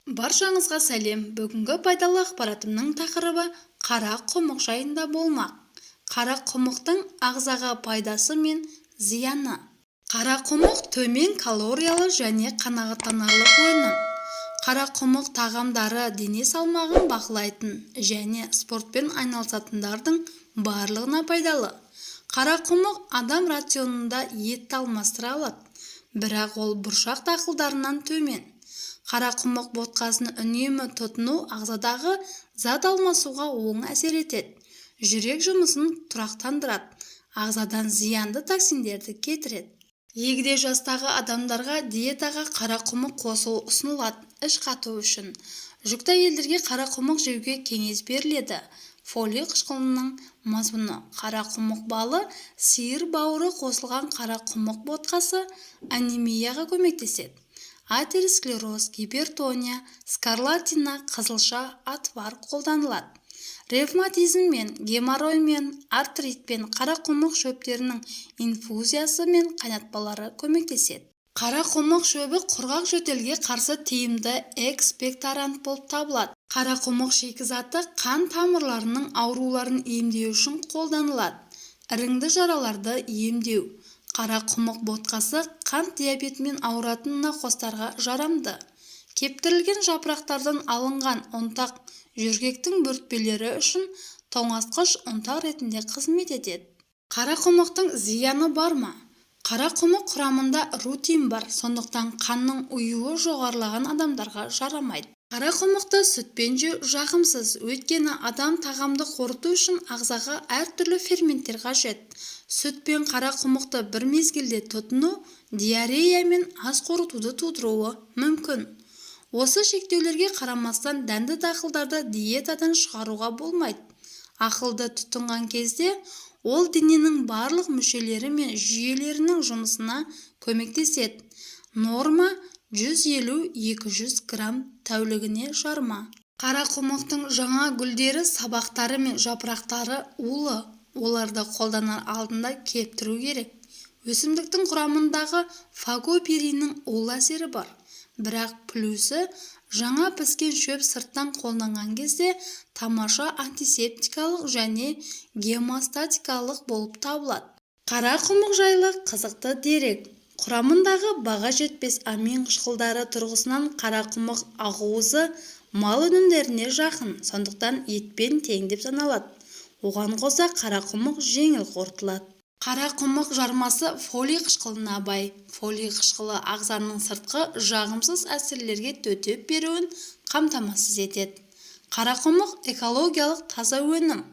Баршаңызға сәлем. Бүгінгі пайдалы ақпаратымның тақырыбы қара құмық жайында болмақ. Қара құмықтың ағзаға пайдасы мен зияны. Қара құмық төмен калориялы және қанағаттанарлық өнім. Қара құмық тағамдары дене салмағын бақылайтын және спортпен айналысатындардың барлығына пайдалы. Қара құмық адам рационында етті алмастыра алады, бірақ ол бұршақ дақылдарынан төмен. Қара құмық ботқасын үнемі тұтыну ағзадағы зат алмасуға оң әсер етеді. Жүрек жұмысын тұрақтандырады, ағзадан зиянды токсиндерді кетіреді. Егде жастағы адамдарға диетаға қара құмық қосу ұсынылады. Іш қату үшін жүкті әйелдерге қара құмық жеуге кеңес беріледі. Фолий қышқылының мазмұны. Қара құмық балы, сиыр бауыры қосылған қара құмық ботқасы анемияға көмектеседі. Атеросклероз, гипертония, скарлатина, қызылша, атвар қолданылады. Ревматизм мен геморрой мен артрит пен қара құмық шөптерінің инфузиясы мен қайнатпалары көмектеседі. Қара құмық шөбі құрғақ жөтелге қарсы тиімді экспекторант болып табылады. Қара құмық шикізаты қан тамырларының ауруларын емдеу үшін қолданылады. Іріңді жараларды емдеу. Қара құмық ботқасы қант диабетімен ауыратын науқастарға жарамды. Кептірілген жапырақтардан алынған ұнтақ жөргектің бөртпелері үшін тоңазытқыш ұнтақ ретінде қызмет етеді. Қара құмықтың зияны бар ма? Қара құмық құрамында рутин бар, сондықтан қанның ұюы жоғарылаған адамдарға жарамайды. Қара құмықты сүтпен жеу жағымсыз, өйткені адам тағамды қорыту үшін ағзаға әртүрлі ферменттер қажет. Сүт пен қара құмықты бір мезгілде тұтыну диарея мен ас қорытуды тудыруы мүмкін. Осы шектеулерге қарамастан дәнді дақылдарды диетадан шығаруға болмайды. Ақылды тұтынған кезде ол дененің барлық мүшелері мен жүйелерінің жұмысына көмектеседі. Норма 150-200 грамм тәулігіне жарма. Қара құмықтың жаңа гүлдері, сабақтары мен жапырақтары улы. Оларды қолданар алдында кептіру керек. Өсімдіктің құрамындағы фагопириннің улы әсері бар. Бірақ плюсы жаңа піскен шөп сырттан қолданған кезде тамаша антисептикалық және гемостатикалық болып табылады. Қара құмық жайлы қызықты дерек. Құрамындағы баға жетпес амин қышқылдары тұрғысынан қара құмық ақуызы мал өнімдеріне жақын, сондықтан етпен тең деп саналады. Оған қоса қара құмық жеңіл қорытылады. Қара құмық жармасы фолий қышқылына бай. Фолий қышқылы ағзаның сыртқы жағымсыз әсерлерге төтеп беруін қамтамасыз етеді. Қара құмық экологиялық таза өнім.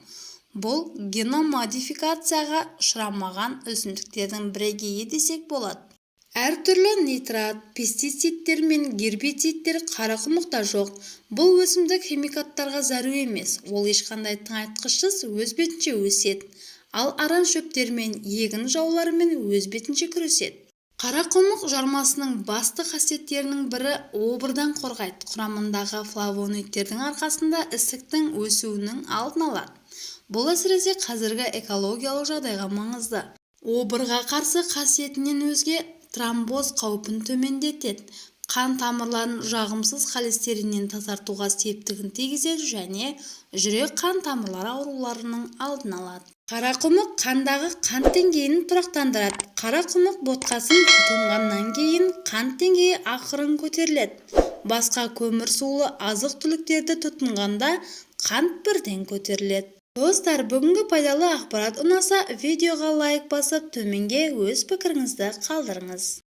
Бұл геномодификацияға ұшырамаған өсімдіктердің бірегейі десек болады. Әртүрлі нитрат, пестицидтер мен гербицидтер қара құмықта жоқ. Бұл өсімдік химикаттарға зәру емес. Ол ешқандай тыңайтқышсыз өз бетінше өседі. Ал аран шөптер мен егін жауларымен өз бетінше күреседі. Қара құмық жармасының басты қасиеттерінің бірі обырдан қорғайды. Құрамындағы флавоноидтердің арқасында ісіктің өсуінің алдын алады. Бұл әсіресе қазіргі экологиялық жағдайға маңызды. Обырға қарсы қасиетінен өзге тромбоз қаупін төмендетеді. Қан тамырларын жағымсыз холестериннен тазартуға септігін тигізеді және жүрек қан тамырлары ауруларының алдын алады. Қара құмық қандағы қант деңгейін тұрақтандырады. Қара құмық ботқасын тұтынғаннан кейін қант деңгейі ақырын көтеріледі. Басқа көмір сулы азық-түліктерді тұтынғанда қант бірден көтеріледі. Достар, бүгінгі пайдалы ақпарат ұнаса, видеоға лайк басып, төменге өз пікіріңізді қалдырыңыз.